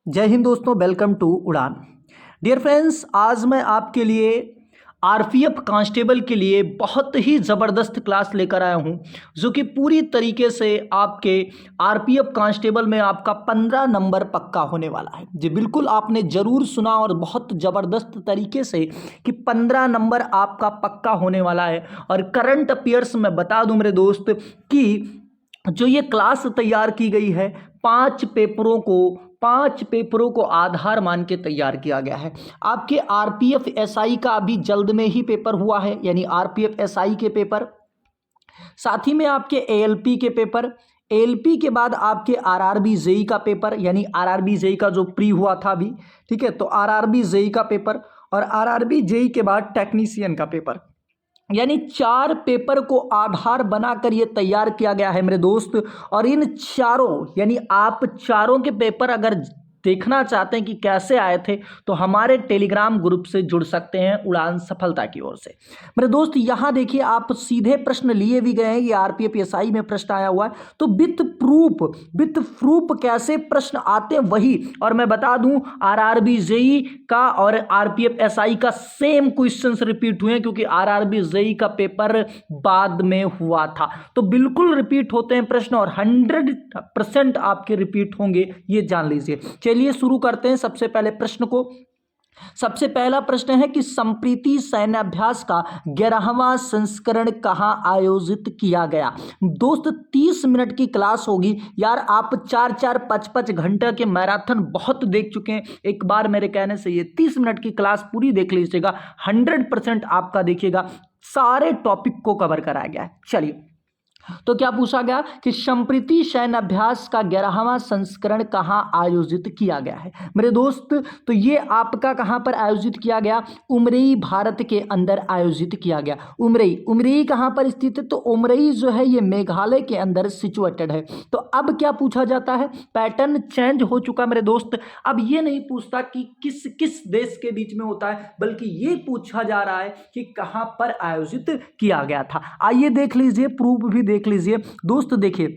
जय हिंद दोस्तों, welcome to उड़ान। डियर फ्रेंड्स, आज मैं आपके लिए आरपीएफ कांस्टेबल के लिए बहुत ही ज़बरदस्त क्लास लेकर आया हूं, जो कि पूरी तरीके से आपके आरपीएफ कांस्टेबल में आपका 15 नंबर पक्का होने वाला है। जी बिल्कुल, आपने ज़रूर सुना और बहुत ज़बरदस्त तरीके से कि 15 नंबर आपका पक्का होने वाला है। और करंट अफेयर्स में बता दूं मेरे दोस्त कि जो ये क्लास तैयार की गई है, पांच पेपरों को आधार मान के तैयार किया गया है। आपके आरपीएफ एसआई का अभी जल्द में ही पेपर हुआ है, यानी आरपीएफ एसआई के पेपर, साथ ही में आपके एएलपी के पेपर, एएलपी के बाद आपके आरआरबी जेई का पेपर, यानी आरआरबी जेई का जो प्री हुआ था अभी, ठीक है, तो आरआरबी जेई का पेपर, और आरआरबी जेई के बाद टेक्नीशियन का पेपर, यानी 4 पेपर को आधार बनाकर ये तैयार किया गया है मेरे दोस्त। और इन चारों, यानी आप चारों के पेपर अगर देखना चाहते हैं कि कैसे आए थे, तो हमारे टेलीग्राम ग्रुप से जुड़ सकते हैं उड़ान सफलता की ओर से। मेरे दोस्त यहाँ देखिए, आप सीधे प्रश्न लिए भी गए हैं, ये आरपीएफ एसआई में प्रश्न आया हुआ है, तो विथ प्रूफ कैसे प्रश्न आते हैं वही। और मैं बता दूं, आरआरबी जेई का और आरपीएफ एसआई का सेम क्वेश्चंस रिपीट हुए हैं, क्योंकि आरआरबी जेई का पेपर बाद में हुआ था। तो बिल्कुल रिपीट होते हैं प्रश्न, और 100% आपके रिपीट होंगे, ये जान लीजिए। चलिए शुरू करते हैं सबसे पहले प्रश्न को। सबसे पहला प्रश्न है कि संप्रीति सैन्याभ्यास का 11वां संस्करण कहां आयोजित किया गया। दोस्त 30 मिनट की क्लास होगी यार, आप 4-4 5-5 घंटे के मैराथन बहुत देख चुके हैं। एक बार मेरे कहने से ये 30 मिनट की क्लास पूरी देख लीजिएगा, 100% आपका देखिएगा सारे टॉपिक को कवर कराया गया है। चलिए, तो क्या पूछा गया कि संप्रीति सैन्य अभ्यास का 11वां संस्करण कहां आयोजित किया गया है मेरे दोस्त। तो ये आपका कहां पर आयोजित किया गया? उमरई, भारत के अंदर आयोजित किया गया। उमरई कहां पर स्थित है? तो उमरई जो है ये मेघालय के अंदर सिचुएटेड है। तो अब क्या पूछा जाता है, पैटर्न चेंज हो चुका मेरे दोस्त। अब ये नहीं पूछता कि किस किस देश के बीच में होता है, बल्कि ये पूछा जा रहा है कि कहां पर आयोजित किया गया था। आइए देख लीजिए, प्रूफ भी देख लीजिए दोस्त। देखिए,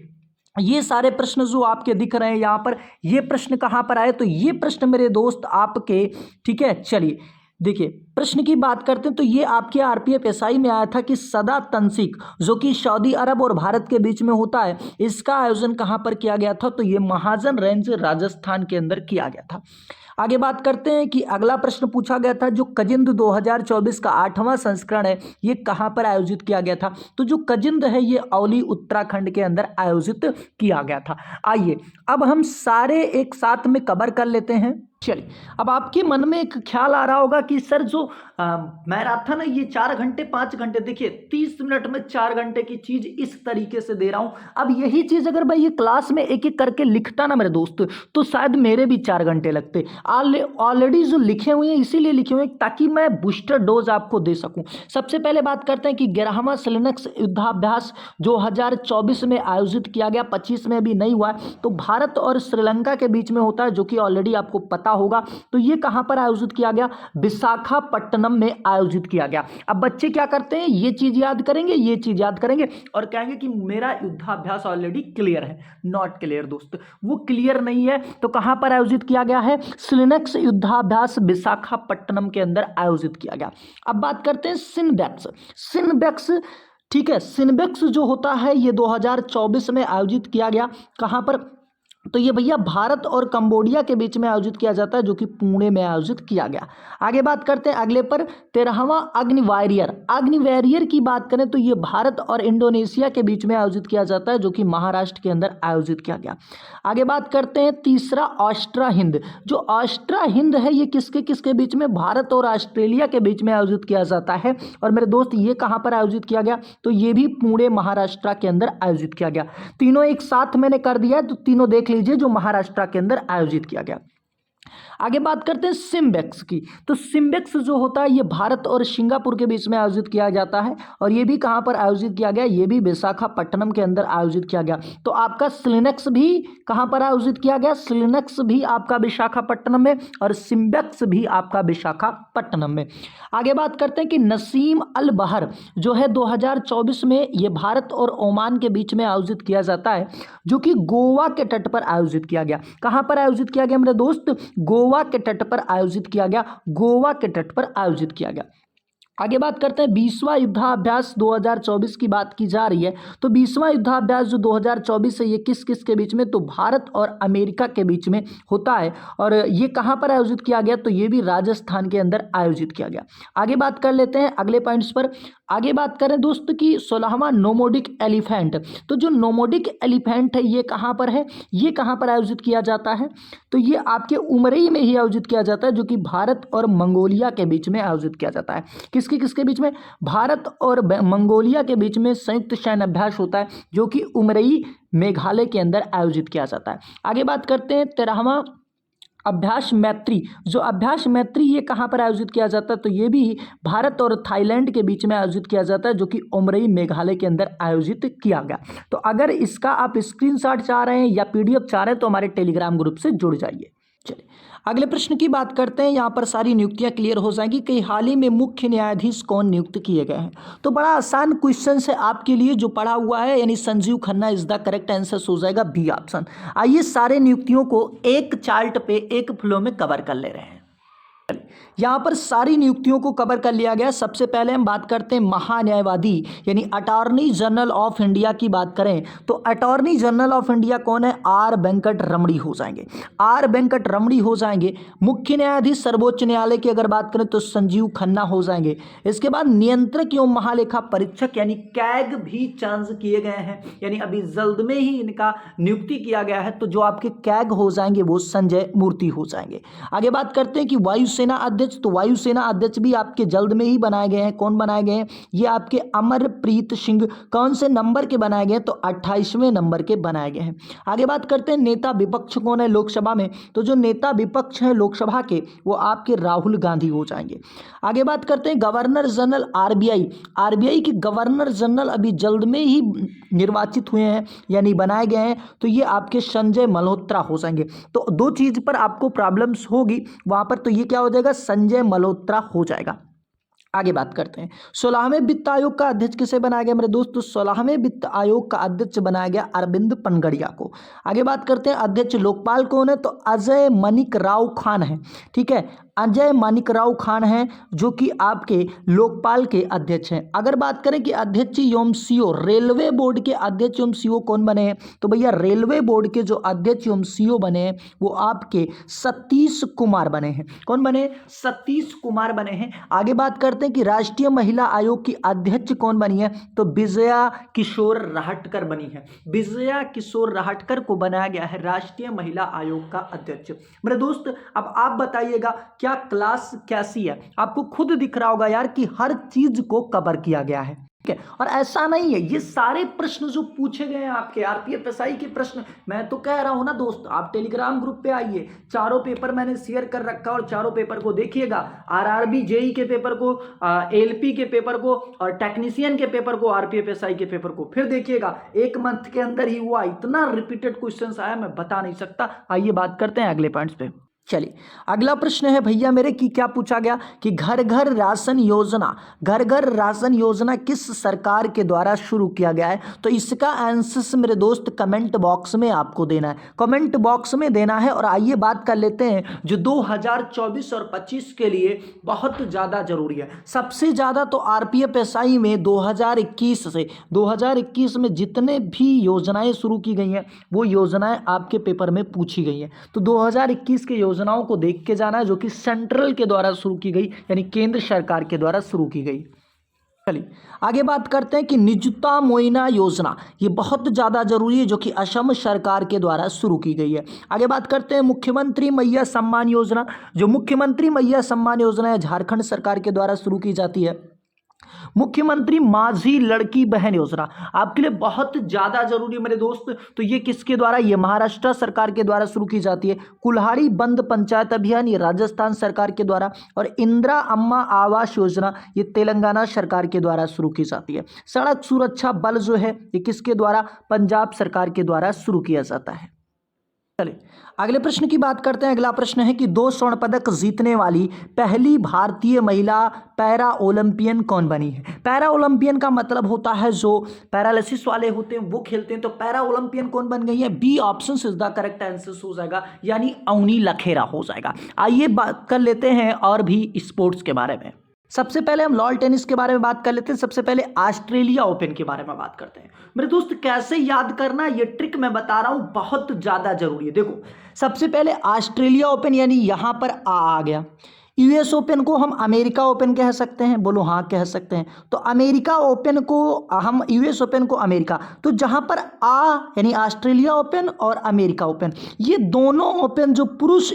ये सारे प्रश्न जो आपके दिख रहे हैं यहां पर, ये प्रश्न कहां पर आए? तो ये प्रश्न मेरे दोस्त आपके, ठीक है, चलिए देखिए प्रश्न की बात करते हैं। तो ये आपके आरपीएफ एसआई में आया था कि सदा तंसिक, जो कि सऊदी अरब और भारत के बीच में होता है, इसका आयोजन कहां पर किया गया था? तो ये महाजन रेंज राजस्थान के अंदर किया गया था। आगे बात करते हैं कि अगला प्रश्न पूछा गया था, जो कजिंद 2024 का 8वां संस्करण है, ये कहां पर आयोजित किया गया था? तो जो कजिंद है ये औली उत्तराखंड के अंदर आयोजित किया गया था। आइए अब हम सारे एक साथ में कवर कर लेते हैं। चलिए, अब आपके मन में एक ख्याल आ रहा होगा कि सर जो मैराथन है ये 4 घंटे 5 घंटे, देखिए 30 मिनट में 4 घंटे की चीज इस तरीके से दे रहा हूं। अब यही चीज अगर मैं ये क्लास में एक एक करके लिखता ना मेरे दोस्त, तो शायद मेरे भी 4 घंटे लगते। ऑलरेडी जो लिखे हुए हैं इसीलिए लिखे हुए हैं ताकि मैं बूस्टर डोज आपको दे सकूं। सबसे पहले बात करते हैं कि 11वां सैनिक युद्धाभ्यास 2024 में आयोजित किया गया, 25 में अभी नहीं हुआ, तो भारत और श्रीलंका के बीच में होता है, जो कि ऑलरेडी आपको पता होगा। तो ये कहां पर आयोजित किया गया? विशाखापट्टनम में आयोजित किया गया। अब बच्चे क्या करते हैं, ये चीज याद करेंगे, ये चीज याद करेंगे और कहेंगे कि मेरा युद्धाभ्यास ऑलरेडी क्लियर है। नॉट क्लियर दोस्त, वो क्लियर नहीं है। तो कहां पर आयोजित किया गया है? सिलनेक्स युद्धाभ्यास विशाखापट्टनम के अंदर आयोजित किया गया। अब बात करते हैं सिनबेक्स, ठीक है, सिनबेक्स जो होता है ये 2024 में आयोजित किया गया। कहां पर? तो ये भैया भारत और कंबोडिया के बीच में आयोजित किया जाता है, जो कि पुणे में आयोजित किया गया। आगे बात करते हैं अगले पर, 13वां अग्निवैरियर की बात करें तो ये भारत और इंडोनेशिया के बीच में आयोजित किया जाता है, जो कि महाराष्ट्र के अंदर आयोजित किया गया। आगे बात करते हैं तीसरा, ऑस्ट्रा हिंद। जो ऑस्ट्रा हिंद है ये किसके किसके बीच में? भारत और ऑस्ट्रेलिया के बीच में आयोजित किया जाता है। और मेरे दोस्त ये कहां पर आयोजित किया गया? तो ये भी पुणे महाराष्ट्र के अंदर आयोजित किया गया। तीनों एक साथ मैंने कर दिया है, तो तीनों देख लीजिए जो महाराष्ट्र के अंदर आयोजित किया गया। आगे बात करते हैं सिम्बेक्स की। तो सिम्बेक्स जो होता है ये भारत और सिंगापुर के बीच में आयोजित किया जाता है, और ये भी कहाँ पर आयोजित किया गया, ये भी विशाखापट्टनम के अंदर आयोजित किया गया। तो आपका सिलिनेक्स भी कहाँ पर आयोजित किया गया, सिलिनेक्स भी आपका विशाखापट्टनम में, और सिम्बेक्स भी आपका विशाखापट्टनम में। आगे बात करते हैं कि नसीम अल बहर जो है 2024 में ये भारत और ओमान के बीच में आयोजित किया जाता है, जो कि गोवा के तट पर आयोजित किया गया। कहाँ पर आयोजित किया गया मेरे दोस्त, गोवा के तट पर आयोजित किया गया, गोवा के तट पर आयोजित किया गया। आगे बात करते हैं 20वां युद्धाभ्यास 2024 की बात की जा रही है। तो 20वां युद्धाभ्यास जो 2024 है ये किस किस के बीच में, तो भारत और अमेरिका के बीच में होता है, और ये कहाँ पर आयोजित किया गया, तो ये भी राजस्थान के अंदर आयोजित किया गया। आगे बात कर लेते हैं अगले पॉइंट्स पर। आगे बात करें दोस्त कि 16वां नोमोडिक एलिफेंट। तो जो नोमोडिक एलिफेंट है ये कहाँ पर है, ये कहाँ पर आयोजित किया जाता है, तो ये आपके उमरई में ही आयोजित किया जाता है, जो कि भारत और मंगोलिया के बीच में आयोजित किया जाता है। किसके बीच में, भारत और मंगोलिया के बीच में संयुक्त सैन्य अभ्यास होता है, जो कि उमरई मेघालय के अंदर आयोजित किया जाता है। आगे बात करते हैं 13वां अभ्यास मैत्री। जो अभ्यास मैत्री ये कहाँ पर आयोजित किया जाता है, तो ये भी भारत और थाईलैंड के बीच में आयोजित किया जाता है, जो कि उमरई मेघालय के अंदर आयोजित किया गया। तो अगर इसका आप स्क्रीनशॉट चाह रहे हैं या पीडीएफ चाह रहे हैं तो हमारे टेलीग्राम ग्रुप से जुड़ जाइए। चलिए अगले प्रश्न की बात करते हैं। यहाँ पर सारी नियुक्तियां क्लियर हो जाएंगी कि हाल ही में मुख्य न्यायाधीश कौन नियुक्त किए गए हैं। तो बड़ा आसान क्वेश्चन है आपके लिए जो पढ़ा हुआ है, यानी Sanjeev Khanna is the correct answer हो जाएगा बी ऑप्शन। आइए सारे नियुक्तियों को एक चार्ट पे एक फ्लो में कवर कर ले रहे हैं। यहाँ पर सारी नियुक्तियों को कवर कर लिया गया। सबसे पहले हम बात करते हैं महान्यायवादी यानी अटॉर्नी जनरल ऑफ इंडिया की बात करें तो अटॉर्नी जनरल ऑफ इंडिया कौन है, आर वेंकट रमणी हो जाएंगे, आर वेंकट रमणी हो जाएंगे। मुख्य न्यायाधीश सर्वोच्च न्यायालय की अगर बात करें तो संजीव खन्ना हो जाएंगे। इसके बाद नियंत्रक एवं महालेखा परीक्षक यानी कैग भी चेंज किए गए हैं, यानी अभी जल्द में ही इनका नियुक्ति किया गया है। तो जो आपके कैग हो जाएंगे वो संजय मूर्ति हो जाएंगे। आगे बात करते हैं कि वायुसेना अध्यक्ष, तो वायुसेना अध्यक्ष भी आपके जल्द में ही बनाए गए हैं। कौन बनाए गए हैं, ये आपके अमरप्रीत सिंह। कौन से नंबर के बनाए गए हैं, तो 28वें नंबर के बनाए गए हैं। आगे बात करते हैं नेता विपक्ष कौन है लोकसभा में, तो जो नेता विपक्ष है लोकसभा के वो आपके राहुल गांधी हो जाएंगे। आगे बात करते हैं गवर्नर जनरल आरबीआई, आरबीआई के गवर्नर जनरल अभी जल्द में ही निर्वाचित हुए हैं यानी बनाए गए हैं, तो ये आपके संजय मल्होत्रा हो जाएंगे। तो दो चीज पर आपको प्रॉब्लम्स होगी वहां पर, तो ये क्या हो जाएगा, संजय मल्होत्रा हो जाएगा। आगे बात करते हैं 16वें वित्त आयोग का अध्यक्ष किसे बनाया गया मेरे दोस्त, तो 16वें वित्त आयोग का अध्यक्ष बनाया गया अरविंद पनगड़िया को। आगे बात करते हैं अध्यक्ष लोकपाल कौन है, तो अजय मानिक राव खान है। ठीक है, अजय मानिक राव खान हैं जो कि आपके लोकपाल के अध्यक्ष हैं। अगर बात करें कि अध्यक्ष एवं सीओ, रेलवे बोर्ड के अध्यक्ष एवं सीओ कौन बने हैं, तो भैया रेलवे बोर्ड के जो अध्यक्ष एवं सीओ बने हैं वो आपके सतीश कुमार बने हैं। कौन बने, सतीश कुमार बने हैं। आगे बात करते हैं कि राष्ट्रीय महिला आयोग की अध्यक्ष कौन बनी है, तो विजया किशोर राहटकर बनी है। विजया किशोर राहटकर को बनाया गया है राष्ट्रीय महिला आयोग का अध्यक्ष। मेरे दोस्त अब आप बताइएगा क्या क्लास कैसी है, आपको खुद दिख रहा होगा यार कि हर चीज को कवर किया गया है। ठीक है, और ऐसा नहीं है, ये सारे प्रश्न जो पूछे गए हैं आपके आरपीएफ एसआई के प्रश्न, मैं तो कह रहा हूं ना दोस्त, आप टेलीग्राम ग्रुप पे आइए, चारों पेपर मैंने शेयर कर रखा और चारों पेपर को देखिएगा। आरआरबी जेई के पेपर को, एलपी के पेपर को और टेक्नीशियन के पेपर को, आरपीएफ एसआई के पेपर को फिर देखिएगा। एक मंथ के अंदर ही हुआ, इतना रिपीटेड क्वेश्चन आया मैं बता नहीं सकता। आइए बात करते हैं अगले पॉइंट्स पे। चलिए अगला प्रश्न है भैया मेरे कि क्या पूछा गया कि घर घर राशन योजना, घर घर राशन योजना किस सरकार के द्वारा शुरू किया गया है, तो इसका आंसर मेरे दोस्त कमेंट बॉक्स में आपको देना है, कमेंट बॉक्स में देना है। और आइए बात कर लेते हैं जो 2024 और 25 के लिए बहुत ज़्यादा जरूरी है। सबसे ज़्यादा तो आरपीएफ एसआई में 2021 में जितने भी योजनाएं शुरू की गई हैं वो योजनाएं आपके पेपर में पूछी गई हैं। तो 2021 के योजनाओं को देख के जाना है जो कि सेंट्रल के द्वारा शुरू की गई यानी केंद्र सरकार के द्वारा शुरू की गई। चलिए आगे बात करते हैं कि निजुता मोइना योजना, ये बहुत ज़्यादा जरूरी है जो कि असम सरकार के द्वारा शुरू की गई है। आगे बात करते हैं मुख्यमंत्री मैया सम्मान योजना, जो मुख्यमंत्री मैया सम्मान योजना है झारखंड सरकार के द्वारा शुरू की जाती है। मुख्यमंत्री माझी लड़की बहन योजना आपके लिए बहुत ज्यादा जरूरी है मेरे दोस्त। तो ये किसके द्वारा, ये महाराष्ट्र सरकार के द्वारा शुरू की जाती है। कुल्हाड़ी बंद पंचायत अभियान ये राजस्थान सरकार के द्वारा, और इंदिरा अम्मा आवास योजना ये तेलंगाना सरकार के द्वारा शुरू की जाती है। सड़क सुरक्षा बल जो है ये किसके द्वारा, पंजाब सरकार के द्वारा शुरू किया जाता है। चलिए अगले प्रश्न की बात करते हैं। अगला प्रश्न है कि 2 स्वर्ण पदक जीतने वाली पहली भारतीय महिला पैरा ओलंपियन कौन बनी है। पैरा ओलंपियन का मतलब होता है जो पैरालिसिस वाले होते हैं वो खेलते हैं। तो पैरा ओलंपियन कौन बन गई है, B option is the correct answer हो जाएगा, यानी अवनी लखेरा हो जाएगा। आइए बात कर लेते हैं और भी स्पोर्ट्स के बारे में। सबसे पहले हम लॉन टेनिस के बारे में बात कर लेते हैं। सबसे पहले ऑस्ट्रेलिया ओपन के बारे में बात करते हैं। मेरे दोस्त कैसे याद करना, ये ट्रिक मैं बता रहा हूं, बहुत ज्यादा जरूरी है। देखो सबसे पहले ऑस्ट्रेलिया ओपन यानी यहां पर आ गया। यूएस ओपन को हम अमेरिका ओपन कह सकते हैं, बोलो हाँ कह सकते हैं। तो अमेरिका ओपन को हम, यूएस ओपन को अमेरिका, तो जहां पर आ यानी ऑस्ट्रेलिया ओपन और अमेरिका ओपन, ये दोनों ओपन जो पुरुष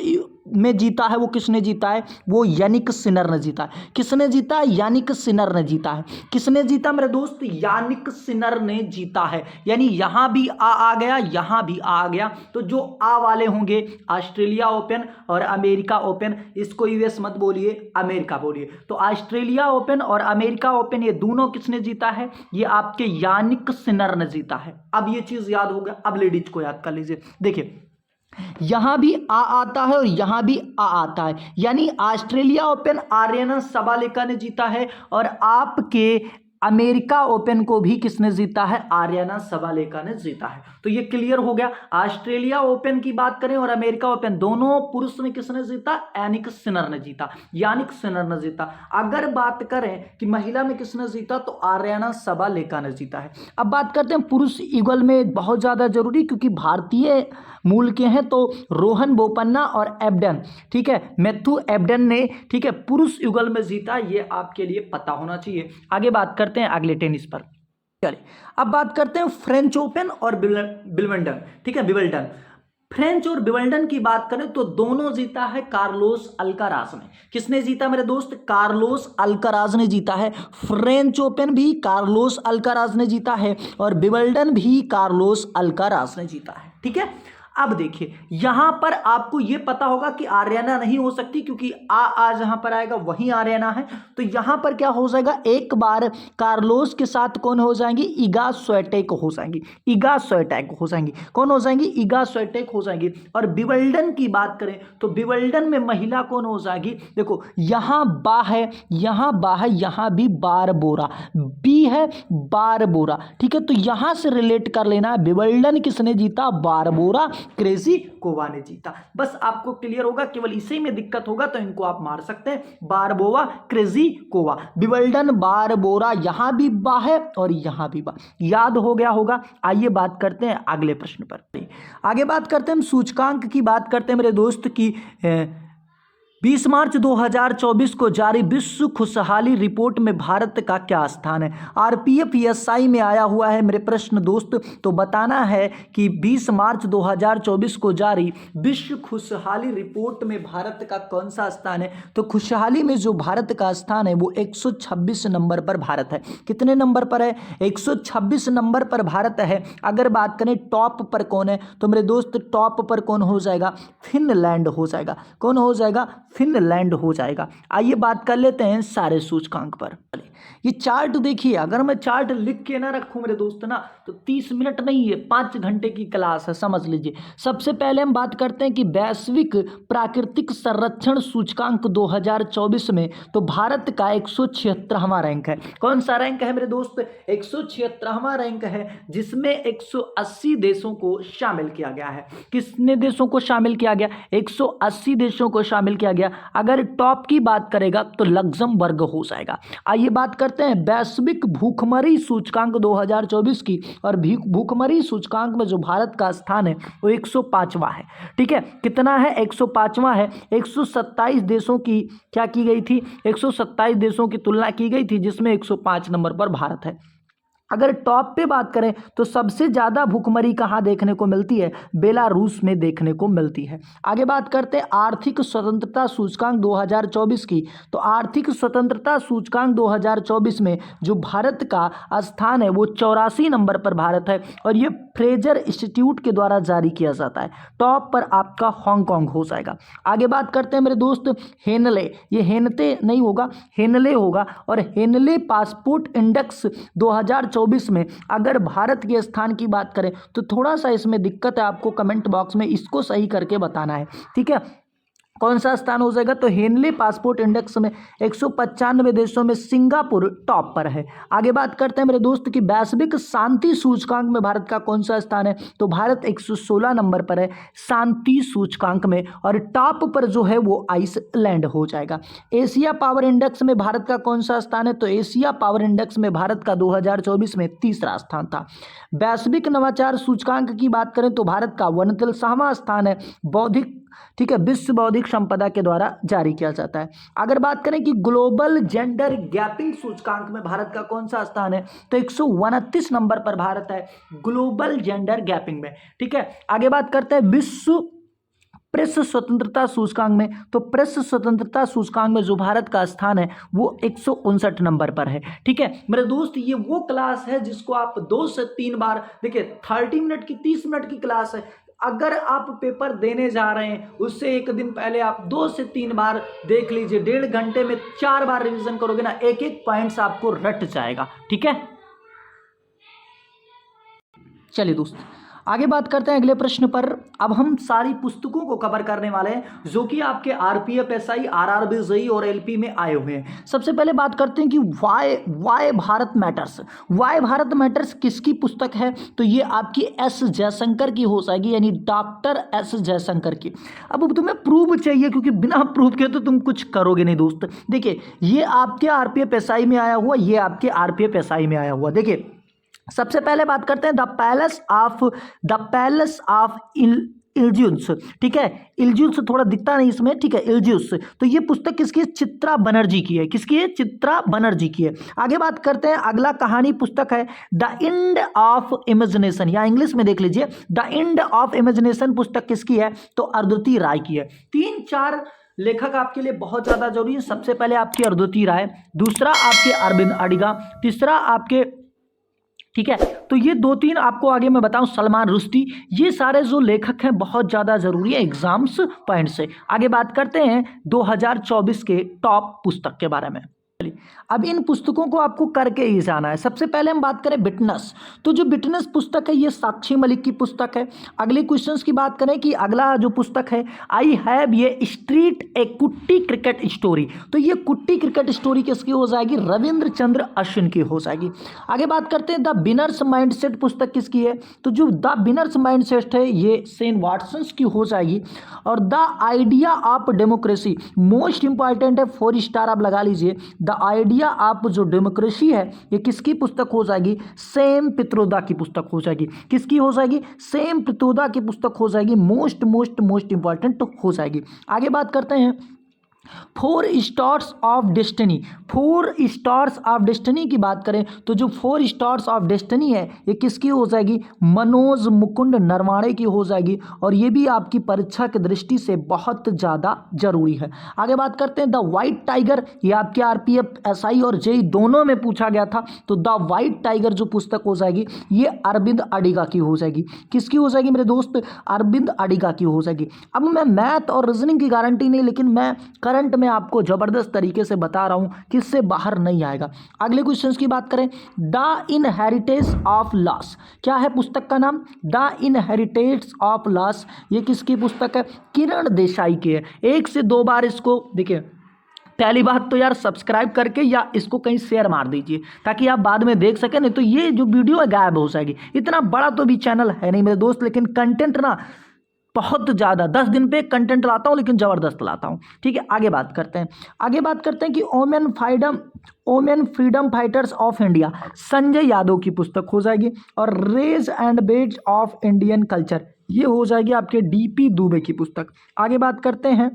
में जीता है वो किसने जीता है, वो यानिक सिनर ने जीता है। किसने जीता है, यानिक सिनर ने जीता है। किसने जीता मेरे दोस्त, यानिक सिनर ने जीता है। यानी यहां भी आ गया, यहां भी आ गया। तो जो आ वाले होंगे ऑस्ट्रेलिया ओपन और अमेरिका ओपन, इसको यूएस मत बोलिए, अमेरिका बोलिए। तो ऑस्ट्रेलिया ओपन और अमेरिका ओपन ये दोनों किसने जीता है, ये आपके यानिक सिनर ने जीता है। अब ये चीज याद हो गया। अब लेडीज को याद कर लीजिए। देखिए यहां भी आ आता है और यहां भी आ आता है, यानी ऑस्ट्रेलिया ओपन आर्यना सबालेका ने जीता है, और आपके अमेरिका ओपन को भी किसने जीता है, आर्यना सबालेका ने जीता है। तो ये क्लियर हो गया। ऑस्ट्रेलिया ओपन की बात करें और अमेरिका ओपन, दोनों पुरुष में किसने जीता, यानिक सिनर ने जीता, यानिक सिनर ने जीता। अगर बात करें कि महिला में किसने जीता, तो आर्यना सबालेका ने जीता है। अब बात करते हैं पुरुष युगल में, बहुत ज्यादा जरूरी क्योंकि भारतीय मूल के हैं। तो रोहन बोपन्ना और एबडन, ठीक है, मैथ्यू एबडन ने, ठीक है, पुरुष युगल में जीता। ये आपके लिए पता होना चाहिए। आगे बात करते हैं अगले टेनिस पर। चलिए अब बात करते हैं फ्रेंच ओपन और विंबलडन, ठीक है, विंबलडन। फ्रेंच और विंबलडन की बात करें तो दोनों जीता है कार्लोस अल्काराज ने। किसने जीता मेरे दोस्त, कार्लोस अल्काराज ने जीता है। फ्रेंच ओपन भी कार्लोस अल्काराज ने जीता है और विंबलडन भी कार्लोस अल्काराज ने जीता है, ठीक है। अब देखिए यहां पर आपको यह पता होगा कि आर्यना नहीं हो सकती, क्योंकि आ जहां पर आएगा वहीं आर्यना है। तो यहां पर क्या हो जाएगा, एक बार कार्लोस के साथ कौन हो जाएंगी, इगा स्विएटेक हो जाएंगी, इगा स्विएटेक हो जाएंगी। कौन हो जाएंगी, इगा स्विएटेक हो जाएंगी। और विंबलडन की बात करें तो विंबलडन में महिला कौन हो जाएगी, देखो यहां बा है, यहां बा है, यहां भी बारबोरा, बी है बारबोरा, ठीक है। तो यहां से रिलेट कर लेना है, विंबलडन किसने जीता, बारबोरा क्रेजिकोवा ने जीता। बस आपको क्लियर होगा, केवल इसी में दिक्कत होगा तो इनको आप मार सकते हैं, बारबोवा क्रेजिकोवा, विंबलडन बारबोरा, यहां भी बा है और यहां भी बा, याद हो गया होगा। आइए बात करते हैं अगले प्रश्न पर। आगे बात करते हैं हम सूचकांक की बात करते हैं मेरे दोस्त की। 20 मार्च 2024 को जारी विश्व खुशहाली रिपोर्ट में भारत का क्या स्थान है। आरपीएफ में आया हुआ है मेरे प्रश्न दोस्त। तो बताना है कि 20 मार्च 2024 को जारी विश्व खुशहाली रिपोर्ट में भारत का कौन सा स्थान है। तो खुशहाली में जो भारत का स्थान है वो 126 नंबर पर भारत है। कितने नंबर पर है, 126 नंबर पर भारत है। अगर बात करें टॉप पर कौन है, तो मेरे दोस्त टॉप पर कौन हो जाएगा, फिनलैंड हो जाएगा। कौन हो जाएगा, फिनलैंड हो जाएगा। आइए बात कर लेते हैं सारे सूचकांक पर। ये चार्ट देखिए, अगर मैं चार्ट लिख के ना रखूं मेरे दोस्त ना, तो 30 मिनट नहीं है, 5 घंटे की क्लास है, समझ लीजिए। सबसे पहले हम बात करते हैं कि वैश्विक प्राकृतिक संरक्षण सूचकांक 2024 में तो भारत का 176वां रैंक है। कौन सा रैंक है मेरे दोस्त, 176वां रैंक है, जिसमें 180 देशों को शामिल किया गया है। कितने देशों को शामिल किया गया, 180 देशों को शामिल किया गया। अगर टॉप की बात करेगा तो लग्जमबर्ग हो जाएगा। आइए बात करते हैं वैश्विक भूखमरी सूचकांक 2024 की, और भूखमरी सूचकांक में जो भारत का स्थान है वो 105वां है, ठीक है। कितना है, 105वां है। 127 देशों की क्या की गई थी, 127 देशों की तुलना की गई थी, जिसमें 105 नंबर पर भारत है। अगर टॉप पे बात करें तो सबसे ज़्यादा भुखमरी कहाँ देखने को मिलती है, बेलारूस में देखने को मिलती है। आगे बात करते हैं आर्थिक स्वतंत्रता सूचकांक 2024 की। तो आर्थिक स्वतंत्रता सूचकांक 2024 में जो भारत का स्थान है वो 84 नंबर पर भारत है और ये फ्रेजर इंस्टीट्यूट के द्वारा जारी किया जाता है। टॉप पर आपका हांगकांग हो जाएगा। आगे बात करते हैं मेरे दोस्त हेनले, ये हेनते नहीं होगा, हेनले होगा। और हेनले पासपोर्ट इंडेक्स 2024 में अगर भारत के स्थान की बात करें तो थोड़ा सा इसमें दिक्कत है, आपको कमेंट बॉक्स में इसको सही करके बताना है, ठीक है। कौन सा स्थान हो जाएगा, तो हेनले पासपोर्ट इंडेक्स में 195 देशों में सिंगापुर टॉप पर है। आगे बात करते हैं मेरे दोस्त की वैश्विक शांति सूचकांक में भारत का कौन सा स्थान है, तो भारत 116 नंबर पर है शांति सूचकांक में और टॉप पर जो है वो आइसलैंड हो जाएगा। एशिया पावर इंडेक्स में भारत का कौन सा स्थान है, तो एशिया पावर इंडेक्स में भारत का 2024 में तीसरा स्थान था। वैश्विक नवाचार सूचकांक की बात करें तो भारत का 39वां स्थान है, बौद्धिक, ठीक है, विश्व बौद्धिक संपदा के द्वारा जारी किया जाता है। अगर बात करें कि ग्लोबल जेंडर गैपिंग सूचकांक में भारत का कौन सा स्थान है, तो 129 नंबर पर भारत है ग्लोबल जेंडर गैपिंग में, ठीक है। आगे बात करते हैं विश्व प्रेस स्वतंत्रता सूचकांक में। तो प्रेस स्वतंत्रता सूचकांक में जो भारत का स्थान है वो 159 नंबर पर है, ठीक है मेरे दोस्त। ये वो क्लास है जिसको आप 2 से 3 बार देखिए, 30 मिनट की 30 मिनट की क्लास है। अगर आप पेपर देने जा रहे हैं उससे एक दिन पहले आप 2 से 3 बार देख लीजिए, 1.5 घंटे में 4 बार रिवीजन करोगे ना, एक एक पॉइंट्स आपको रट जाएगा, ठीक है। चलिए दोस्त आगे बात करते हैं अगले प्रश्न पर। अब हम सारी पुस्तकों को कवर करने वाले हैं जो कि आपके आरपीएफ, एसआई, आरआरबी, जेईई और एलपी में आए हुए हैं। सबसे पहले बात करते हैं कि why Bharat matters. Why Bharat matters किसकी पुस्तक है, तो ये आपकी एस जयशंकर की हो जाएगी, यानी डॉक्टर एस जयशंकर की। अब तुम्हें प्रूफ चाहिए क्योंकि बिना प्रूफ के तो तुम कुछ करोगे नहीं दोस्त। देखिए ये आपके आरपीएफ एसआई में आया हुआ, ये आपके आरपीएफ एसआई में आया हुआ। देखिए सबसे पहले बात करते हैं द पैलेस ऑफ इल्जियंस, ठीक है। इल्जियंस थोड़ा दिखता नहीं इसमें, ठीक है, इल्जियंस। तो ये पुस्तक किसकी है, चित्रा बनर्जी की है। किसकी है, चित्रा बनर्जी की है। आगे बात करते हैं, अगला कहानी पुस्तक है द एंड ऑफ इमेजिनेशन, या इंग्लिश में देख लीजिए द एंड ऑफ इमेजिनेशन पुस्तक किसकी है, तो अरुंधति राय की है। 3-4 लेखक आपके लिए बहुत ज़्यादा जरूरी है। सबसे पहले आपकी अरुंधति राय, दूसरा आपके अरविंद अडिगा, तीसरा आपके, ठीक है, तो ये 2-3 आपको आगे मैं बताऊं, सलमान रुश्दी। ये सारे जो लेखक हैं बहुत ज़्यादा जरूरी है एग्जाम्स पॉइंट से। आगे बात करते हैं 2024 के टॉप पुस्तक के बारे में। अब इन पुस्तकों को आपको करके ही जाना है। सबसे पहले हम बात करें विटनेस, तो जो विटनेस पुस्तक है ये साक्षी मलिक की पुस्तक है। अगले क्वेश्चंस की बात करें कि अगला जो पुस्तक है आई हैव ये स्ट्रीट ए कुट्टी क्रिकेट स्टोरी, तो ये कुट्टी क्रिकेट स्टोरी किसकी हो जाएगी, रविंद्र चंद्र अश्विन की हो जाएगी। आगे बात करते हैं द बिनर्स माइंडसेट पुस्तक किसकी है, तो जो द बिनर्स माइंडसेट है ये सेन वाटसन की हो जाएगी। और the idea of democracy most important है, 4 स्टार आप लगा लीजिए। द आइडिया ऑफ जो डेमोक्रेसी है ये किसकी पुस्तक हो जाएगी, सेम पित्रोदा की पुस्तक हो जाएगी। किसकी हो जाएगी, सेम पित्रोदा की पुस्तक हो जाएगी। मोस्ट इंपॉर्टेंट हो जाएगी। आगे बात करते हैं 4 stars of destiny. 4 stars of destiny की बात करें तो जो 4 स्टार्स ऑफ डेस्टिनी है ये किसकी हो जाएगी, मनोज मुकुंद नरवाणे की हो जाएगी। और ये भी आपकी परीक्षा की दृष्टि से बहुत ज़्यादा जरूरी है। आगे बात करते हैं द वाइट टाइगर, ये आपके आरपीएफ, एसआई और जेईई दोनों में पूछा गया था। तो द वाइट टाइगर जो पुस्तक हो जाएगी ये अरविंद अडिगा की हो जाएगी। किसकी हो जाएगी मेरे दोस्त, अरविंद अडिगा की हो जाएगी। अब मैं मैथ और रीजनिंग की गारंटी नहीं, लेकिन मैं करंट में आपको जबरदस्त तरीके से बता रहा हूं कि इससे बाहर नहीं आएगा। अगले क्वेश्चंस की बात करें द इनहेरिटेंस ऑफ लॉस, क्या है पुस्तक का नाम, द इनहेरिटेंस ऑफ लॉस। ये किसकी पुस्तक है, किरण देसाई की है। 1 से 2 बार इसको देखिए। पहली बात तो यार सब्सक्राइब करके या इसको कहीं शेयर मार दीजिए ताकि आप बाद में देख सकें, नहीं तो ये जो वीडियो है गायब हो जाएगी। इतना बड़ा तो भी चैनल है नहीं मेरे दोस्त, लेकिन कंटेंट ना बहुत ज़्यादा, 10 दिन पे कंटेंट लाता हूँ लेकिन ज़बरदस्त लाता हूँ, ठीक है। आगे बात करते हैं कि women freedom fighters of India, Sanjay Yadav की पुस्तक हो जाएगी। और rays and ways of Indian culture, ये हो जाएगी आपके डीपी दुबे की पुस्तक। आगे बात करते हैं,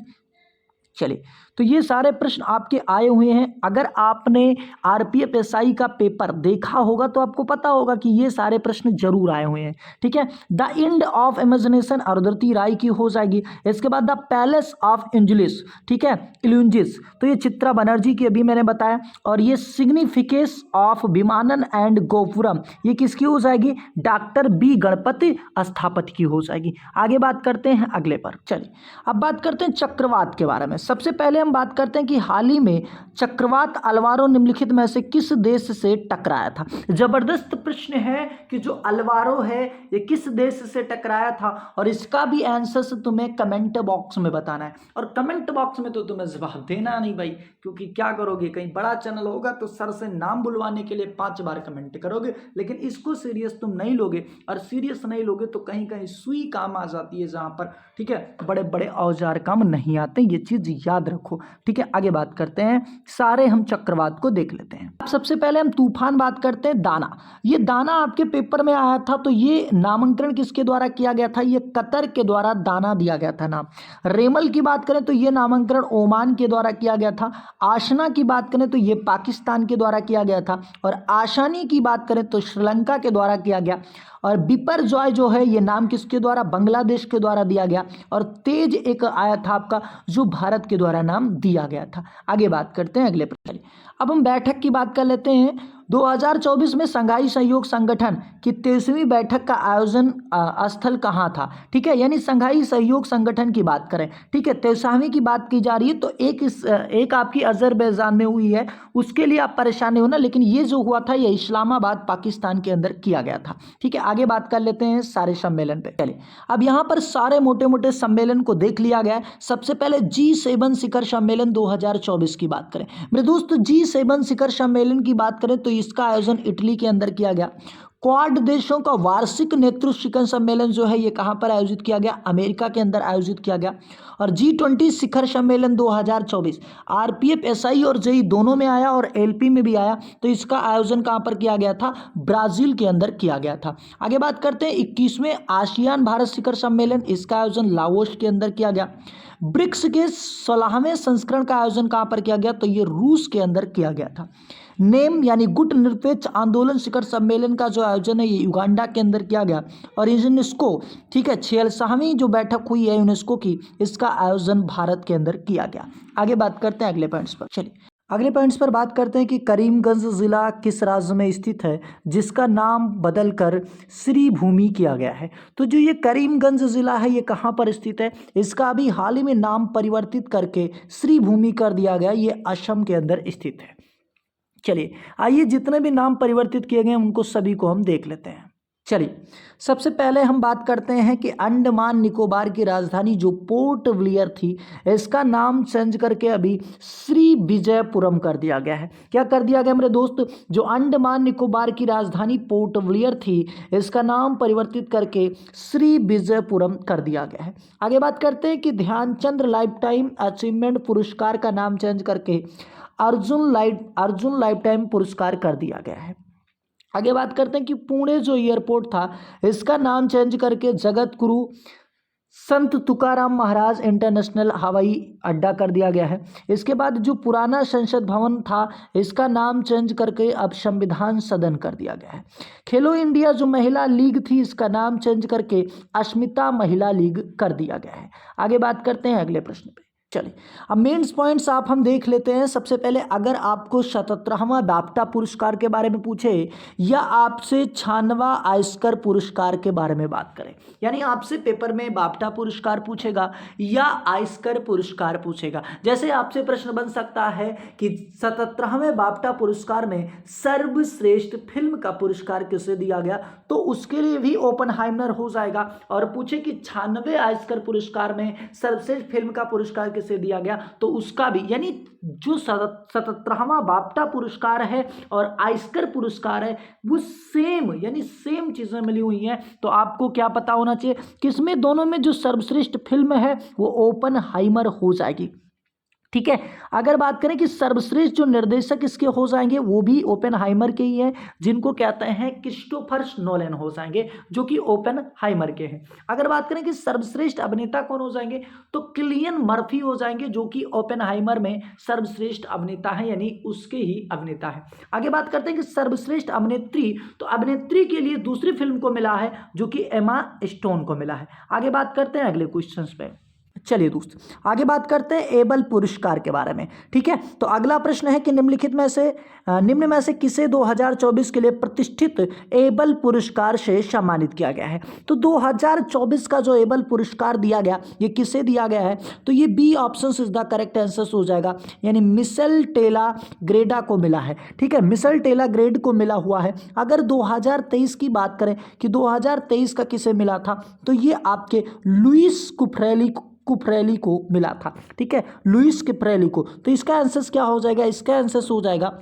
चलिए तो ये सारे प्रश्न आपके आए हुए हैं। अगर आपने आरपीएफ एसआई का पेपर देखा होगा तो आपको पता होगा कि ये सारे प्रश्न जरूर आए हुए हैं। ठीक है, the end of imagination Arundhati Roy की हो जाएगी। इसके बाद द पैलेस ऑफ एंजलिस, ठीक है, इल्यूजिस, तो ये चित्रा बनर्जी की अभी मैंने बताया। और ये सिग्निफिकेंस ऑफ विमानन एंड गोपुरम, ये किसकी हो जाएगी, डॉक्टर बी गणपति स्थापति की हो जाएगी। आगे बात करते हैं अगले पर। चलिए अब बात करते हैं चक्रवात के बारे में। सबसे पहले हम बात करते हैं कि हाल ही में चक्रवात अल्वारो निम्नलिखित में से किस देश से टकराया था। जबरदस्त प्रश्न है कि जो अल्वारो है ये किस देश से टकराया था, और इसका भी आंसर तुम्हें कमेंट बॉक्स में बताना है। और कमेंट बॉक्स में तो तुम्हें जवाब देना नहीं भाई, क्योंकि क्या करोगे, कहीं बड़ा चैनल होगा तो सर से नाम बुलवाने के लिए 5 बार कमेंट करोगे, लेकिन इसको सीरियस तुम नहीं लोगे, और सीरियस नहीं लोगे तो कहीं कहीं सुई काम आ जाती है जहां पर, ठीक है, बड़े बड़े औजार काम नहीं आते, ये चीज याद रखो। ठीक है, आगे बात करते हैं, सारे हम चक्रवात को देख लेते हैं। अब सबसे पहले हम तूफान बात करते हैं। दाना, ये दाना आपके पेपर में आया था, तो ये नामांकन किसके द्वारा किया गया था, ये कतर के द्वारा दाना दिया गया था नाम। रेमल की बात करें तो ये नामांकन ओमान के द्वारा किया गया था। आशना की बात करें तो ये पाकिस्तान के द्वारा किया गया था। और आशानी की बात करें तो श्रीलंका के द्वारा किया गया। और बिपर जॉय जो है ये नाम किसके द्वारा, बांग्लादेश के द्वारा दिया गया। और तेज एक आया था आपका जो भारत के द्वारा नाम दिया गया था। आगे बात करते हैं अगले प्रश्न। अब हम बैठक की बात कर लेते हैं। 2024 में संघाई सहयोग संगठन की 23वीं बैठक का आयोजन स्थल कहाँ था। ठीक है, यानी संघाई सहयोग संगठन की बात करें, ठीक है, 23वीं की बात की जा रही है, तो एक आपकी अजरबैजान में हुई है, उसके लिए आप परेशान नहीं होना, लेकिन ये जो हुआ था ये इस्लामाबाद पाकिस्तान के अंदर किया गया था। ठीक है, आगे बात कर लेते हैं सारे सम्मेलन पे। चलिए अब यहाँ पर सारे मोटे मोटे सम्मेलन को देख लिया गया है। सबसे पहले G7 शिखर सम्मेलन 2024 की बात करें मेरे दोस्त, G7 शिखर सम्मेलन की बात करें तो इसका आयोजन इटली के अंदर किया गया। क्वाड देशों का वार्षिक नेतृत्व शिखर सम्मेलन जो है ये कहां पर आयोजित किया गया, अमेरिका के अंदर आयोजित किया गया। और G20 शिखर सम्मेलन 2024 आरपीएफ एसआई और जेई दोनों में आया और एलपी में भी आया, तो इसका आयोजन कहां पर किया गया था, ब्राजील के अंदर किया गया था। आगे बात करते हैं 21वें आसियान भारत शिखर सम्मेलन, इसका आयोजन लाओस के अंदर किया गया। ब्रिक्स के 16वें संस्करण का आयोजन कहां पर किया गया, तो ये रूस के अंदर किया गया था। नेम यानी गुट निरपेक्ष आंदोलन शिखर सम्मेलन का जो आयोजन है ये युगांडा के अंदर किया गया। और यूनेस्को, ठीक है, 46वीं जो बैठक हुई है यूनेस्को की, इसका आयोजन भारत के अंदर किया गया। आगे बात करते हैं अगले पॉइंट्स पर। चलिए अगले पॉइंट्स पर बात करते हैं कि करीमगंज जिला किस राज्य में स्थित है, जिसका नाम बदलकर श्रीभूमि किया गया है। तो जो ये करीमगंज जिला है ये कहाँ पर स्थित है, इसका अभी हाल ही में नाम परिवर्तित करके श्रीभूमि कर दिया गया, ये असम के अंदर स्थित है। चलिए आइए जितने भी नाम परिवर्तित किए गए उनको सभी को हम देख लेते हैं। चलिए सबसे पहले हम बात करते हैं कि अंडमान निकोबार की राजधानी जो पोर्ट ब्लेयर थी, इसका नाम चेंज करके अभी श्री विजयपुरम कर दिया गया है। क्या कर दिया गया मेरे दोस्त, जो अंडमान निकोबार की राजधानी पोर्ट ब्लेयर थी इसका नाम परिवर्तित करके श्री विजयपुरम कर दिया गया है। आगे बात करते हैं कि ध्यानचंद लाइफ टाइम अचीवमेंट पुरस्कार का नाम चेंज करके अर्जुन लाइफ टाइम पुरस्कार कर दिया गया है। आगे बात करते हैं कि पुणे जो एयरपोर्ट था इसका नाम चेंज करके जगत गुरु संत तुकाराम महाराज इंटरनेशनल हवाई अड्डा कर दिया गया है। इसके बाद जो पुराना संसद भवन था इसका नाम चेंज करके अब संविधान सदन कर दिया गया है। खेलो इंडिया जो महिला लीग थी इसका नाम चेंज करके अस्मिता महिला लीग कर दिया गया है। आगे बात करते हैं अगले प्रश्न पे। चलिए अब मेंस पॉइंट्स आप हम देख लेते हैं। सबसे पहले अगर आपको 77वां बाफ्टा पुरस्कार के बारे में पूछे या आपसे 96वां आइस्कर पुरस्कार के बारे में बात करें, यानी आपसे पेपर में बाफ्टा पुरस्कार पूछेगा या आइस्कर पुरस्कार पूछेगा, जैसे आपसे प्रश्न बन सकता है कि 77वें बाफ्टा पुरस्कार में सर्वश्रेष्ठ फिल्म का पुरस्कार किसे दिया गया, तो उसके लिए भी ओपनहाइमर हो जाएगा। और पूछे कि 96वें आइस्कर पुरस्कार में सर्वश्रेष्ठ फिल्म का पुरस्कार से दिया गया, तो उसका भी, यानी जो 77वां बाफ्टा पुरस्कार है और आइस्कर पुरस्कार है वो सेम, यानी सेम चीजें मिली हुई हैं। तो आपको क्या पता होना चाहिए, किसमें दोनों में जो सर्वश्रेष्ठ फिल्म है वो ओपनहाइमर हो जाएगी। ठीक है। अगर बात करें कि सर्वश्रेष्ठ जो निर्देशक इसके हो जाएंगे वो भी ओपेनहाइमर के ही हैं, जिनको कहते हैं क्रिस्टोफर नोलन हो जाएंगे, जो कि ओपेनहाइमर के हैं। अगर बात करें कि सर्वश्रेष्ठ अभिनेता कौन हो जाएंगे, तो किलियन मर्फी हो जाएंगे, जो कि ओपेनहाइमर में सर्वश्रेष्ठ अभिनेता है, यानी उसके ही अभिनेता है। आगे बात करते हैं कि सर्वश्रेष्ठ अभिनेत्री, तो अभिनेत्री के लिए दूसरी फिल्म को मिला है, जो कि एमा स्टोन को मिला है। आगे बात करते हैं अगले क्वेश्चन पे। चलिए दोस्त, आगे बात करते हैं एबल पुरस्कार के बारे में। ठीक है, तो अगला प्रश्न है कि निम्न में से किसे 2024 के लिए प्रतिष्ठित एबल पुरस्कार से सम्मानित किया गया है। तो 2024 का जो एबल पुरस्कार दिया गया, ये किसे दिया गया है, तो ये B option is the correct answer हो जाएगा, यानी मिशेल टेला ग्रेडा को मिला है। ठीक है, मिशेल टेला ग्रेड को मिला हुआ है। अगर 2023 की बात करें कि 2023 का किसे मिला था, तो ये आपके लुइस कुफरेली को मिला था। ठीक है, लुइस कुफरेली को। तो इसका आंसर क्या हो जाएगा, इसका आंसर हो जाएगा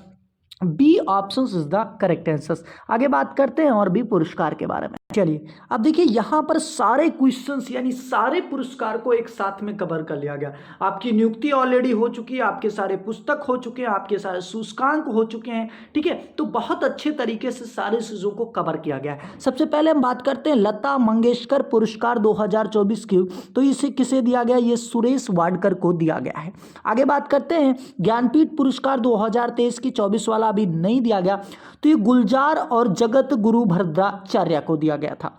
B option is the correct answer. आगे बात करते हैं और भी पुरस्कार के बारे में। चलिए, अब देखिए यहाँ पर सारे क्वेश्चंस यानी सारे पुरस्कार को एक साथ में कवर कर लिया गया। आपकी नियुक्ति ऑलरेडी हो चुकी है, आपके सारे पुस्तक हो चुके हैं, आपके सारे सूचकांक हो चुके हैं। ठीक है, तो बहुत अच्छे तरीके से सारी चीज़ों को कवर किया गया है। सबसे पहले हम बात करते हैं लता मंगेशकर पुरस्कार 2024 की, तो इसे किसे दिया गया, ये सुरेश वाडकर को दिया गया है। आगे बात करते हैं ज्ञानपीठ पुरस्कार 2023 की 24 वाला अभी नहीं दिया गया, तो ये गुलजार और जगत गुरु भद्राचार्य को दिया गया था।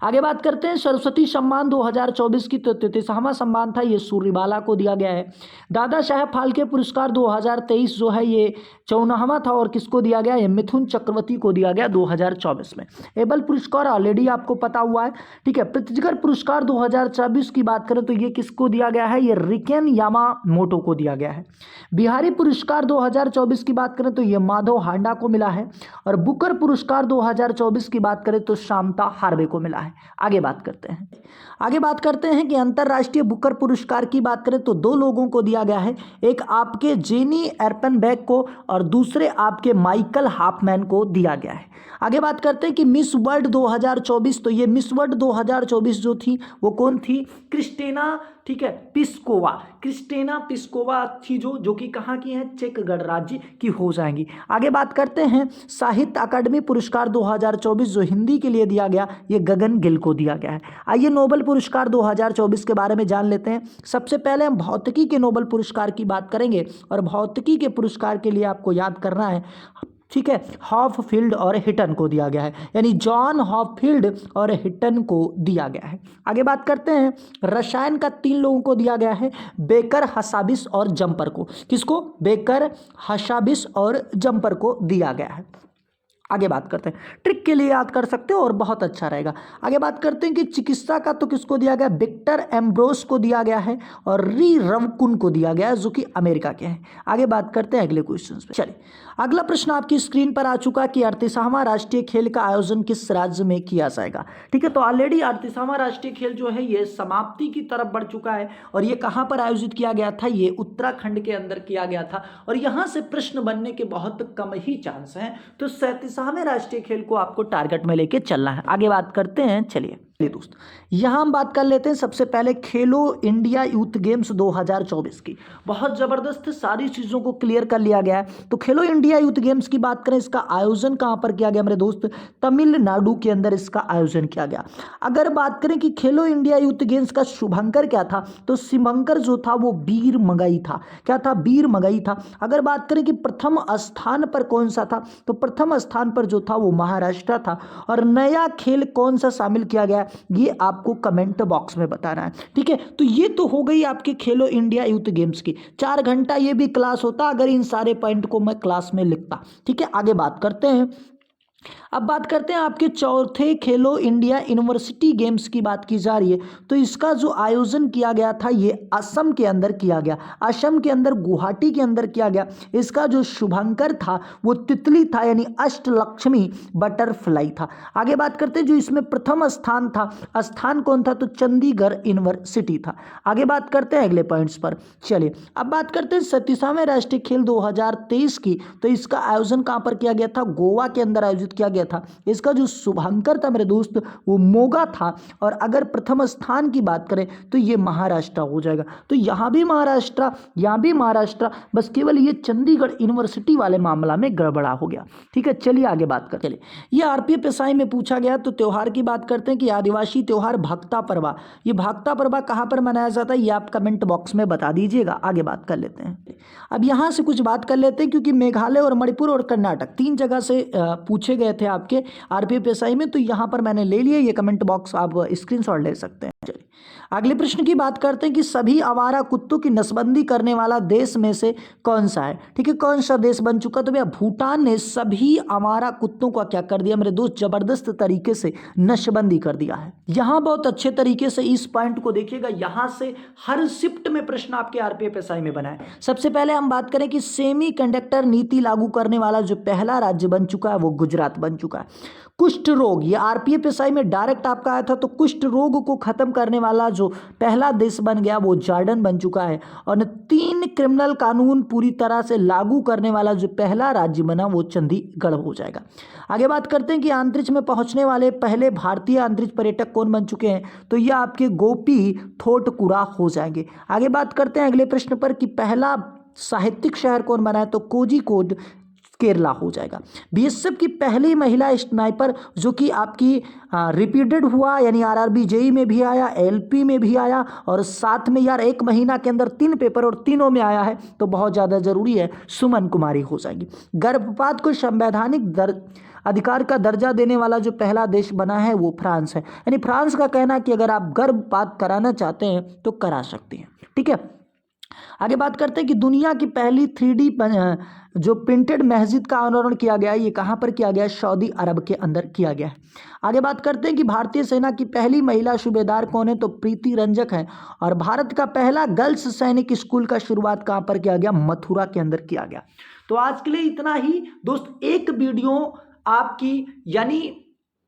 आगे बात करते हैं सरस्वती सम्मान 2024 की 33वां सम्मान था, ये सूर्यबाला को दिया गया है। दादा साहेब फाल्के पुरस्कार 2023 जो है ये 54वां था, और किसको दिया गया, ये मिथुन चक्रवर्ती को दिया गया 2024 में। एबल पुरस्कार ऑलरेडी आपको पता हुआ है। ठीक है, प्रित्जकर पुरस्कार 2024 की बात करें तो ये किसको दिया गया है, ये रिकेन यामामोटो को दिया गया है। बिहारी पुरस्कार 2024 की बात करें तो ये माधव हांडा को मिला है, और बुकर पुरस्कार 2024 की बात करें तो शांता हार्वे को मिला है। आगे बात करते हैं कि अंतरराष्ट्रीय बुकर पुरस्कार की बात करें तो दो लोगों को दिया गया है, एक आपके जेनी एर्पनबैक को और दूसरे आपके माइकल हाफमैन को दिया गया है। आगे बात करते हैं कि मिस वर्ल्ड 2024, तो ये मिस वर्ल्ड 2024 जो थी वो कौन थी, क्रिस्टीना, ठीक है, क्रिस्टीना पिस्कोवा थी, जो कि कहाँ की हैं, चेक गणराज्य की हो जाएंगी। आगे बात करते हैं साहित्य अकादमी पुरस्कार 2024 जो हिंदी के लिए दिया गया, ये गगन गिल को दिया गया है। आइए नोबेल पुरस्कार 2024 के बारे में जान लेते हैं। सबसे पहले हम भौतिकी के नोबेल पुरस्कार की बात करेंगे, और भौतिकी के पुरस्कार के लिए आपको याद करना है, ठीक है, हॉपफील्ड और हिटन को दिया गया है, यानी जॉन हॉपफील्ड और हिटन को दिया गया है। आगे बात करते हैं रसायन का 3 लोगों को दिया गया है, बेकर, हसाबिस और जम्पर को। किसको, बेकर, हसाबिस और जम्पर को दिया गया है। आगे बात करते हैं, ट्रिक के लिए याद कर सकते हो और बहुत अच्छा रहेगा। आगे बात करते हैं कि चिकित्सा का तो किसको दिया गया, विक्टर एम्ब्रोस को दिया गया है, और री रवकुन को दिया गया है, जो कि अमेरिका के हैं। आगे बात करते हैं अगले क्वेश्चन पे। चलिए, अगला प्रश्न आपकी स्क्रीन पर आ चुका कि 38वां राष्ट्रीय खेल का आयोजन किस राज्य में किया जाएगा। ठीक है, तो ऑलरेडी 38वां राष्ट्रीय खेल जो है ये समाप्ति की तरफ बढ़ चुका है, और ये कहाँ पर आयोजित किया गया था, ये उत्तराखंड के अंदर किया गया था, और यहाँ से प्रश्न बनने के बहुत कम ही चांस हैं। तो 37वें राष्ट्रीय खेल को आपको टारगेट में लेके चलना है। आगे बात करते हैं, चलिए दोस्त, यहाँ हम बात कर लेते हैं सबसे पहले खेलो इंडिया यूथ गेम्स 2024 की। बहुत ज़बरदस्त सारी चीज़ों को क्लियर कर लिया गया है। तो खेलो इंडिया यूथ गेम्स की बात करें, इसका आयोजन कहाँ पर किया गया मेरे दोस्त, तमिलनाडु के अंदर इसका आयोजन किया गया। अगर बात करें कि खेलो इंडिया यूथ गेम्स का शुभंकर क्या था, तो शुभंकर जो था वो वीर मगई था। क्या था, वीर मगई था। अगर बात करें कि प्रथम स्थान पर कौन सा था, तो प्रथम स्थान पर जो था वो महाराष्ट्र था। और नया खेल कौन सा शामिल किया गया, ये आपको कमेंट बॉक्स में बताना है। ठीक है, तो ये तो हो गई आपके खेलो इंडिया यूथ गेम्स की। 4 घंटा ये भी क्लास होता अगर इन सारे पॉइंट को मैं क्लास में लिखता। ठीक है, आगे बात करते हैं। अब बात करते हैं आपके चौथे खेलो इंडिया यूनिवर्सिटी गेम्स की बात की जा रही है। तो इसका जो आयोजन किया गया था ये असम के अंदर किया गया, असम के अंदर गुवाहाटी के अंदर किया गया। इसका जो शुभंकर था वो तितली था, यानी अष्टलक्ष्मी बटरफ्लाई था। आगे बात करते हैं जो इसमें प्रथम स्थान था, स्थान कौन था, तो चंडीगढ़ यूनिवर्सिटी था। आगे बात करते हैं अगले पॉइंट्स पर। चलिए, अब बात करते हैं 37वें राष्ट्रीय खेल 2023 की। तो इसका आयोजन कहाँ पर किया गया था, गोवा के अंदर आयोजित किया गया था। इसका जो शुभांकर था मेरे दोस्त वो मोगा था, और अगर प्रथम स्थान की बात करें तो ये महाराष्ट्र हो जाएगा। तो यहाँ भी महाराष्ट्र, यहाँ भी महाराष्ट्र, बस केवल ये चंडीगढ़ यूनिवर्सिटी वाले मामला में गड़बड़ा हो गया। ठीक है, चलिए आगे बात करते हैं। ये आरपीएफ एसआई में पूछा गया तो त्योहार की बात करते हैं कि आदिवासी त्योहार भागता परवा, ये भागता परवा कहाँ पर मनाया जाता है ये आप कमेंट बॉक्स में बता दीजिएगा। आगे बात कर लेते हैं। अब यहाँ से कुछ बात कर लेते हैं, क्योंकि मेघालय और मणिपुर और कर्नाटक 3 जगह से पूछे गए थे आपके आरपीएफ एसआई में, तो यहाँ पर मैंने ले लिया, ये कमेंट बॉक्स आप स्क्रीनशॉट ले सकते हैं। चलिए अगले प्रश्न की बात करते हैं कि सभी आवारा कुत्तों की नसबंदी करने वाला देश में से कौन सा है। ठीक है, कौन सा देश बन चुका, तो भैया भूटान ने सभी आवारा कुत्तों का क्या कर दिया मेरे दोस्त, जबरदस्त तरीके से नसबंदी कर दिया है। यहाँ बहुत अच्छे तरीके से इस पॉइंट को देखिएगा, यहाँ से हर शिफ्ट में प्रश्न आपके आरपीएफ एसआई में बना है। सबसे पहले हम बात करें कि सेमी कंडक्टर नीति लागू करने वाला जो पहला राज्य बन चुका है वो गुजरात बन चुका है। कुष्ठ रोग, ये आरपीएफ एसआई में डायरेक्ट आपका आया था, तो कुष्ठ रोग को खत्म करने वाला जो पहला देश बन गया वो जॉर्डन बन चुका है। और 3 क्रिमिनल कानून पूरी तरह से लागू करने वाला जो पहला राज्य बना वो चंडीगढ़ हो जाएगा। आगे बात करते हैं कि अंतरिक्ष में पहुंचने वाले पहले भारतीय अंतरिक्ष पर्यटक कौन बन चुके हैं, तो ये आपके गोपी थोटकुरा हो जाएंगे। आगे बात करते हैं अगले प्रश्न पर कि पहला साहित्यिक शहर कौन बना है, तो कोझिकोड केरला हो जाएगा। बीएसएफ की पहली महिला स्नाइपर जो कि आपकी रिपीटेड हुआ, यानी आरआरबी जेई में भी आया, एलपी में भी आया, और साथ में यार 1 महीना के अंदर 3 पेपर और तीनों में आया है, तो बहुत ज़्यादा जरूरी है, सुमन कुमारी हो जाएगी। गर्भपात को संवैधानिक अधिकार का दर्जा देने वाला जो पहला देश बना है वो फ्रांस है। यानी फ्रांस का कहना है कि अगर आप गर्भपात कराना चाहते हैं तो करा सकते हैं। ठीक है, आगे बात करते हैं कि दुनिया की पहली 3D जो प्रिंटेड मस्जिद का अनावरण किया गया है, ये कहाँ पर किया गया है, सऊदी अरब के अंदर किया गया है। आगे बात करते हैं कि भारतीय सेना की पहली महिला सूबेदार कौन है, तो प्रीति रंजक है। और भारत का पहला गर्ल्स सैनिक स्कूल का शुरुआत कहाँ पर किया गया, मथुरा के अंदर किया गया। तो आज के लिए इतना ही दोस्त, एक वीडियो आपकी यानी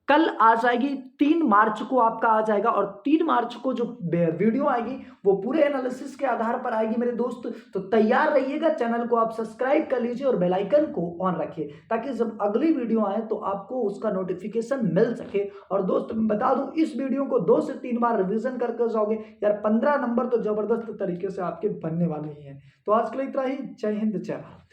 कल आ जाएगी, 3 मार्च को आपका आ जाएगा, और 3 मार्च को जो वीडियो आएगी वो पूरे एनालिसिस के आधार पर आएगी मेरे दोस्त। तो तैयार रहिएगा, चैनल को आप सब्सक्राइब कर लीजिए और बेल आइकन को ऑन रखिए, ताकि जब अगली वीडियो आए तो आपको उसका नोटिफिकेशन मिल सके। और दोस्त मैं बता दूं, इस वीडियो को 2 से 3 बार रिवीजन करके जाओगे यार, 15 नंबर तो जबरदस्त तरीके से आपके बनने वाले ही हैं। तो आज के लिए इतना ही, जय हिंद जय भारत।